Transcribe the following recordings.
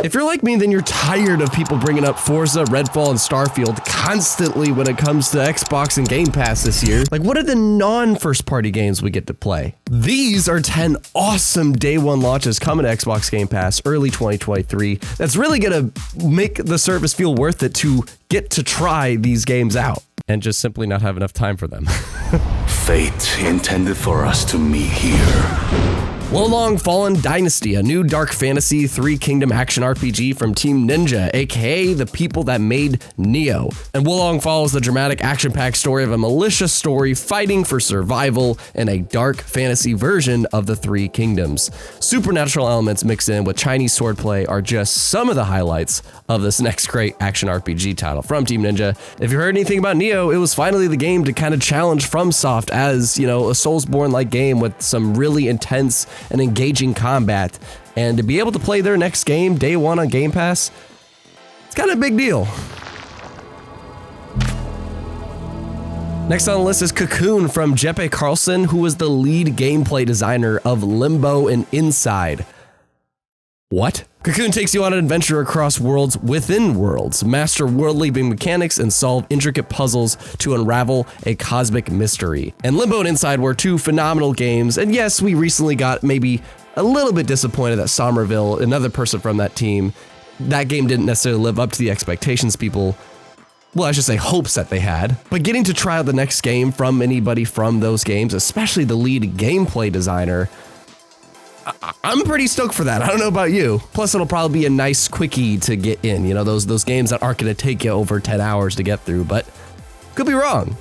If you're like me, then you're tired of people bringing up Forza, Redfall, and Starfield constantly when it comes to Xbox and Game Pass this year. Like, what are the non-first party games we get to play? These are 10 awesome day one launches coming to Xbox Game Pass early 2023. That's really gonna make the service feel worth it to get to try these games out and just simply not have enough time for them. Fate intended for us to meet here. Wolong Fallen Dynasty, a new dark fantasy three-kingdom action RPG from Team Ninja, aka the people that made Neo. And Wolong follows the dramatic action-packed story of a militia story fighting for survival in a dark fantasy version of the Three Kingdoms. Supernatural elements mixed in with Chinese swordplay are just some of the highlights of this next great action RPG title from Team Ninja. If you heard anything about Neo, it was finally the game to kind of challenge FromSoft as, you know, a Soulsborne-like game with some really intense and engaging combat, and to be able to play their next game day one on Game Pass, it's kind of a big deal. Next on the list is Cocoon from Jeppe Carlson, who was the lead gameplay designer of Limbo and Inside. What? Cocoon takes you on an adventure across worlds within worlds, master world-leaping mechanics, and solve intricate puzzles to unravel a cosmic mystery. And Limbo and Inside were two phenomenal games, and yes, we recently got maybe a little bit disappointed that Somerville, another person from that team, that game didn't necessarily live up to the expectations people, well, I should say hopes that they had. But getting to try out the next game from anybody from those games, especially the lead gameplay designer, I'm pretty stoked for that. I don't know about you. Plus, it'll probably be a nice quickie to get in. You know, those games that aren't going to take you over 10 hours to get through, but could be wrong.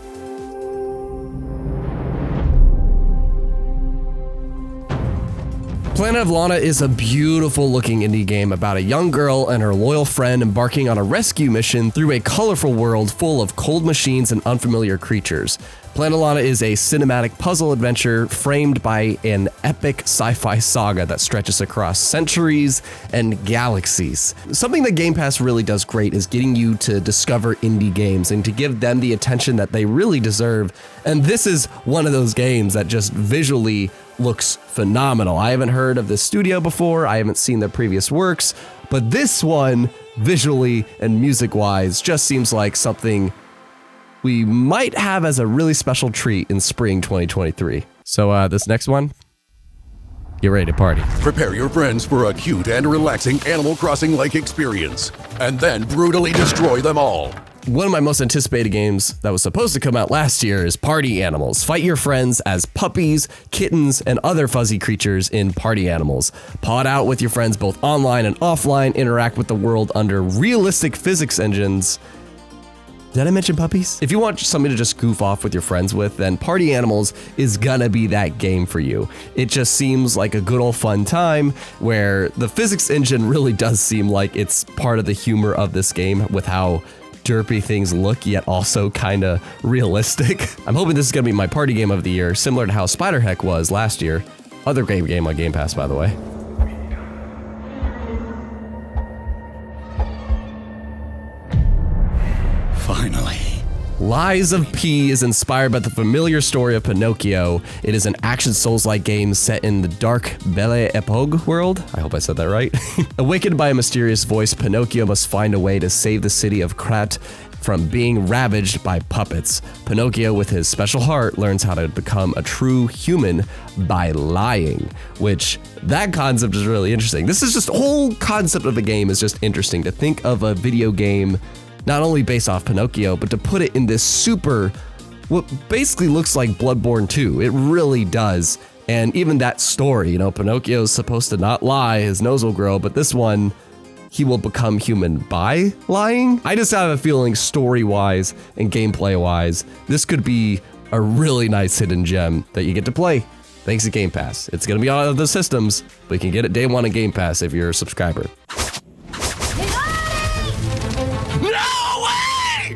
Planet of Lana is a beautiful looking indie game about a young girl and her loyal friend embarking on a rescue mission through a colorful world full of cold machines and unfamiliar creatures. Planet of Lana is a cinematic puzzle adventure framed by an epic sci-fi saga that stretches across centuries and galaxies. Something that Game Pass really does great is getting you to discover indie games and to give them the attention that they really deserve. And this is one of those games that just visually looks phenomenal. I haven't heard of this studio before, I haven't seen their previous works, but this one, visually and music-wise, just seems like something we might have as a really special treat in spring 2023. So this next one, get ready to party. Prepare your friends for a cute and relaxing Animal Crossing-like experience, and then brutally destroy them all. One of my most anticipated games that was supposed to come out last year is Party Animals. Fight your friends as puppies, kittens, and other fuzzy creatures in Party Animals. Pod out with your friends both online and offline, interact with the world under realistic physics engines. Did I mention puppies? If you want something to just goof off with your friends with, then Party Animals is gonna be that game for you. It just seems like a good old fun time where the physics engine really does seem like it's part of the humor of this game with how derpy things look, yet also kinda realistic. I'm hoping this is gonna be my party game of the year, similar to how Spider-Heck was last year. Other great game on Game Pass, by the way. Finally. Lies of P is inspired by the familiar story of Pinocchio. It is an action Souls-like game set in the dark Belle Epoque world. I hope I said that right. Awakened by a mysterious voice, Pinocchio must find a way to save the city of Krat from being ravaged by puppets. Pinocchio, with his special heart, learns how to become a true human by lying, which that concept is really interesting. This is just the whole concept of the game is just interesting to think of a video game not only based off Pinocchio, but to put it in this super, what basically looks like Bloodborne 2. It really does. And even that story, you know, Pinocchio's supposed to not lie, his nose will grow, but this one, he will become human by lying. I just have a feeling story-wise and gameplay-wise, this could be a really nice hidden gem that you get to play thanks to Game Pass. It's gonna be on other systems, but you can get it day one on Game Pass if you're a subscriber.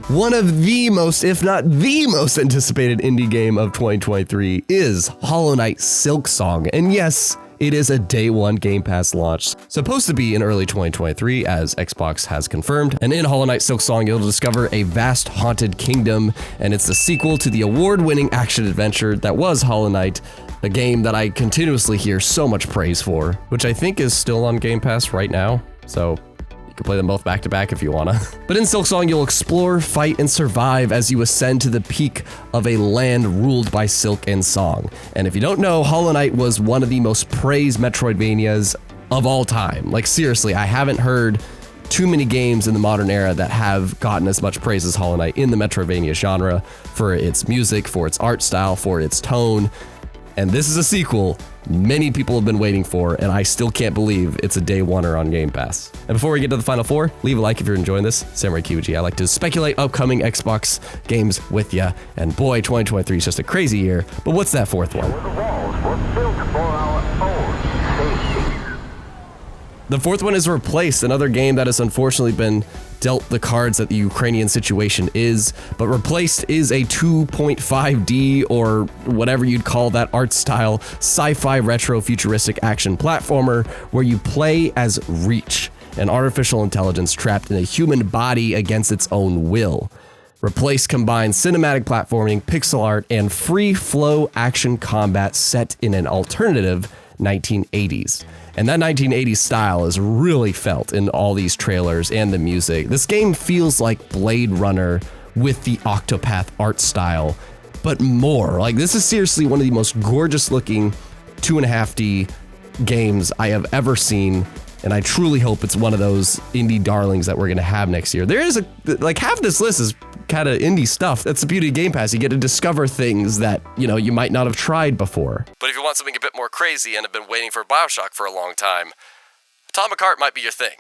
One of the most, if not the most anticipated indie game of 2023 is Hollow Knight Silksong. And yes, it is a day one Game Pass launch. Supposed to be in early 2023, as Xbox has confirmed. And in Hollow Knight Silksong, you'll discover a vast haunted kingdom, and it's the sequel to the award-winning action adventure that was Hollow Knight, a game that I continuously hear so much praise for, which I think is still on Game Pass right now. So You can play them both back to back if you wanna. But in Silksong, you'll explore, fight, and survive as you ascend to the peak of a land ruled by Silk and Song. And if you don't know, Hollow Knight was one of the most praised Metroidvanias of all time. Like seriously, I haven't heard too many games in the modern era that have gotten as much praise as Hollow Knight in the Metroidvania genre for its music, for its art style, for its tone. And this is a sequel many people have been waiting for, and I still can't believe it's a day oneer on Game Pass. And before we get to the final four, leave a like if you're enjoying this. Samurai Kibiji. I like to speculate upcoming Xbox games with ya, and boy, 2023 is just a crazy year. But what's that fourth one? The fourth one is Replaced, another game that has unfortunately been dealt the cards that the Ukrainian situation is, but Replaced is a 2.5D or whatever you'd call that art style sci-fi retro futuristic action platformer where you play as Reach, an artificial intelligence trapped in a human body against its own will. Replaced combines cinematic platforming, pixel art, and free flow action combat set in an alternative 1980s. And that 1980s style is really felt in all these trailers and the music. This game feels like Blade Runner with the Octopath art style, but more. Like, this is seriously one of the most gorgeous looking 2.5D games I have ever seen. And I truly hope it's one of those indie darlings that we're gonna have next year. There is like half this list is kind of indie stuff. That's the beauty of Game Pass. You get to discover things that, you might not have tried before. But if you want something a bit more crazy and have been waiting for BioShock for a long time, Atomic Heart might be your thing.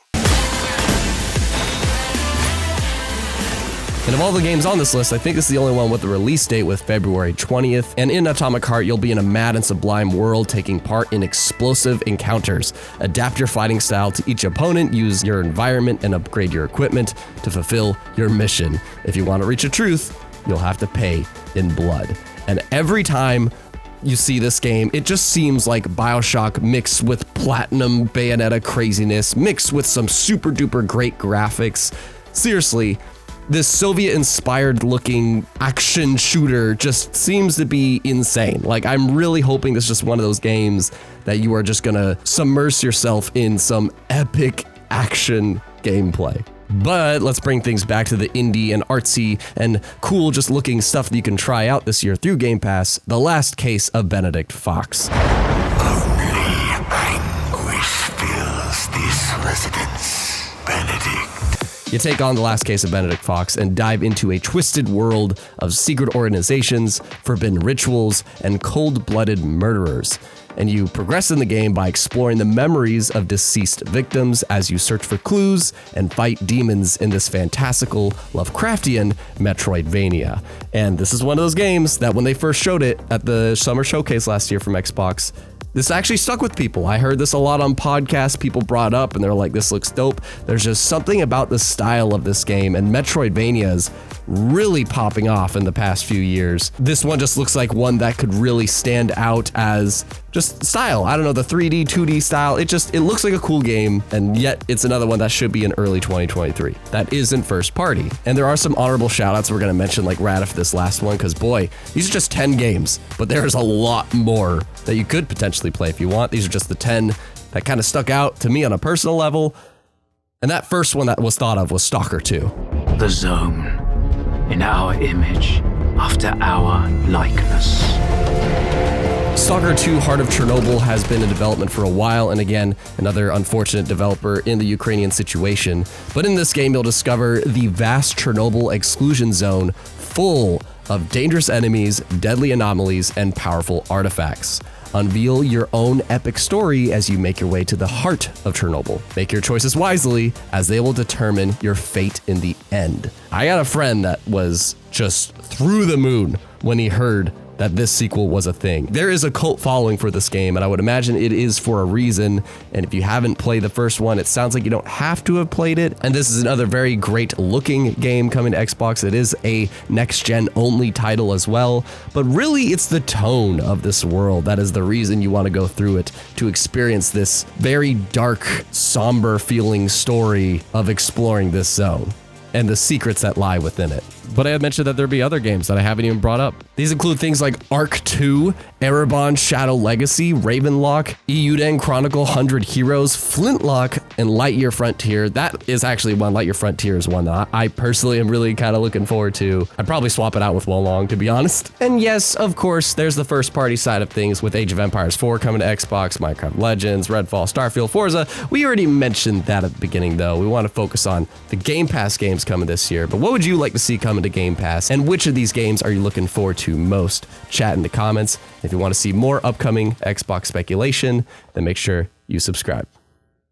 And of all the games on this list, I think this is the only one with the release date with February 20th. And in Atomic Heart, you'll be in a mad and sublime world taking part in explosive encounters. Adapt your fighting style to each opponent, use your environment, and upgrade your equipment to fulfill your mission. If you want to reach a truth, you'll have to pay in blood. And every time you see this game, it just seems like BioShock mixed with Platinum Bayonetta craziness, mixed with some super duper great graphics. Seriously, this Soviet-inspired looking action shooter just seems to be insane. Like, I'm really hoping this is just one of those games that you are just gonna submerge yourself in some epic action gameplay. But let's bring things back to the indie and artsy and cool just looking stuff that you can try out this year through Game Pass, The Last Case of Benedict Fox. Only anguish fills this residence, Benedict. You take on The Last Case of Benedict Fox and dive into a twisted world of secret organizations, forbidden rituals, and cold-blooded murderers. And you progress in the game by exploring the memories of deceased victims as you search for clues and fight demons in this fantastical Lovecraftian Metroidvania. And this is one of those games that when they first showed it at the summer showcase last year from Xbox, this actually stuck with people. I heard this a lot on podcasts. People brought up and they're like, this looks dope. There's just something about the style of this game, and Metroidvanias really popping off in the past few years. This one just looks like one that could really stand out as just style. I don't know, the 3D, 2D style. It looks like a cool game, and yet it's another one that should be in early 2023. That isn't first party. And there are some honorable shout outs we're gonna mention, like Radif, this last one, because boy, these are just 10 games, but there's a lot more that you could potentially play if you want. These are just the 10 that kind of stuck out to me on a personal level. And that first one that was thought of was Stalker 2. The zone, in our image, after our likeness. Stalker 2 Heart of Chernobyl has been in development for a while, and again, another unfortunate developer in the Ukrainian situation. But in this game, you'll discover the vast Chernobyl exclusion zone full of dangerous enemies, deadly anomalies, and powerful artifacts. Unveil your own epic story as you make your way to the heart of Chernobyl. Make your choices wisely, as they will determine your fate in the end. I got a friend that was just through the moon when he heard that this sequel was a thing. There is a cult following for this game, and I would imagine it is for a reason. And if you haven't played the first one, it sounds like you don't have to have played it. And this is another very great looking game coming to Xbox. It is a next-gen only title as well. But really, it's the tone of this world that is the reason you want to go through it, to experience this very dark, somber feeling story of exploring this zone and the secrets that lie within it. But I had mentioned that there'd be other games that I haven't even brought up. These include things like Ark 2, Erebon Shadow Legacy, Ravenlock, Eiyuden Chronicle 100 Heroes, Flintlock, And Lightyear Frontier, that is actually one. Lightyear Frontier is one that I personally am really kind of looking forward to. I'd probably swap it out with Wolong, to be honest. And yes, of course, there's the first party side of things with Age of Empires 4 coming to Xbox, Minecraft Legends, Redfall, Starfield, Forza. We already mentioned that at the beginning though. We want to focus on the Game Pass games coming this year. But what would you like to see coming to Game Pass? And which of these games are you looking forward to most? Chat in the comments. If you want to see more upcoming Xbox speculation, then make sure you subscribe.